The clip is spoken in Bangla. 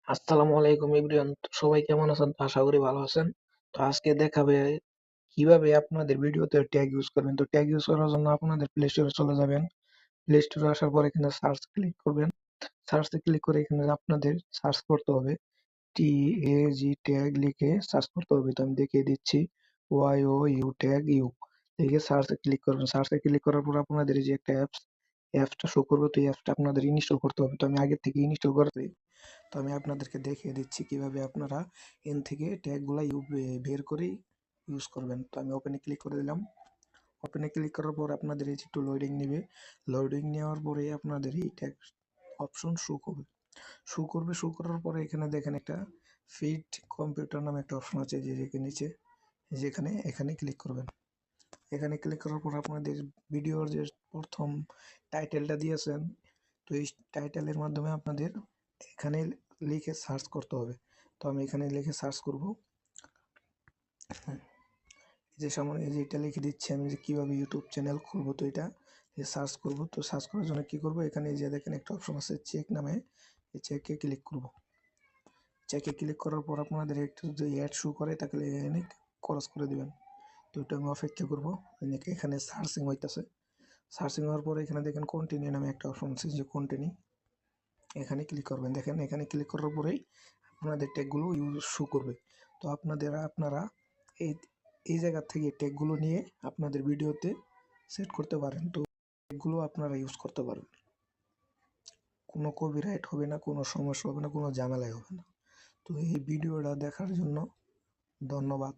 আসসালামু আলাইকুম এভরিওয়ান। তো সবাই কেমন আছেন? তো আশা করি ভালো আছেন। তো আজকে দেখাবে কিভাবে আপনাদের ভিডিওতে ট্যাগ ইউজ করবেন। তো ট্যাগ ইউজ করার জন্য আপনাদের প্লে স্টোরে চলে যাবেন। প্লে স্টোরে আসার পর এখানে সার্চ ক্লিক করবেন। সার্চে ক্লিক করে এখানে আপনাদের সার্চ করতে হবে TAG ট্যাগ লিখে সার্চ করতে হবে। তো আমি দেখিয়ে দিচ্ছি YOU ট্যাগ ইউ লিখে সার্চে ক্লিক করবেন। সার্চে ক্লিক করার পর আপনাদের এই যে একটা অ্যাপসটা শো করবে। তো এই অ্যাপসটা আপনাদের ইনস্টল করতে হবে। তো আমি আগের থেকে ইনস্টল করেছি। তো আমি আপনাদেরকে দেখিয়ে দিচ্ছি কিভাবে আপনারা এন থেকে ট্যাগগুলা বের করে ইউজ করবেন। তো আমি ওপেনে ক্লিক করে দিলাম। ওপেনে ক্লিক করার পর আপনাদের এই যে একটু লোডিং নেবে। লোডিং নেওয়ার পরে আপনাদের এই ট্যাগ অপশন শো করার পরে এখানে দেখেন একটা ফিট কম্পিউটার নামে একটা অপশন আছে যে নিচে যেখানে এখানে ক্লিক করবেন। এখানে ক্লিক করার পর আপনাদের ভিডিওর যে প্রথম টাইটেলটা দিয়েছেন, তো এই টাইটেলের মাধ্যমে আপনাদের এখানে লিখে সার্চ করতে হবে। তো আমি এখানে লিখে সার্চ করব। এই যে সামনে এই যে এটা লিখে দিচ্ছি আমি যে কীভাবে ইউটিউব চ্যানেল খুলবো। তো এটা সার্চ করব। তো সার্চ করার জন্য কী করব, এখানে এই যে দেখেন একটা অপশন আছে চেক নামে, এই চেকে ক্লিক করব। চেকে ক্লিক করার পর আপনাদের একটু যদি অ্যাড শো করে তাহলে এখানে ক্রস করে দিবেন। তো এটা আমি অপেক্ষা করবো। এখানে সার্চিং হইতেছে। সার্চিং হওয়ার পরে এখানে দেখেন কন্টিনিউ নামে একটা অপশন আছে যে কন্টিনিউ, এখানে ক্লিক করবেন। দেখেন এখানে ক্লিক করার পরেই আপনাদের ট্যাগগুলো শো করবে। তো আপনারা এই এই জায়গা থেকে ট্যাগগুলো নিয়ে আপনাদের ভিডিওতে সেট করতে পারেন। তো ট্যাগগুলো আপনারা ইউজ করতে পারবেন, কোনো কপিরাইট হবে না, কোনো সমস্যা হবে না, কোনো ঝামেলাই হবে না। তো এই ভিডিওটা দেখার জন্য ধন্যবাদ।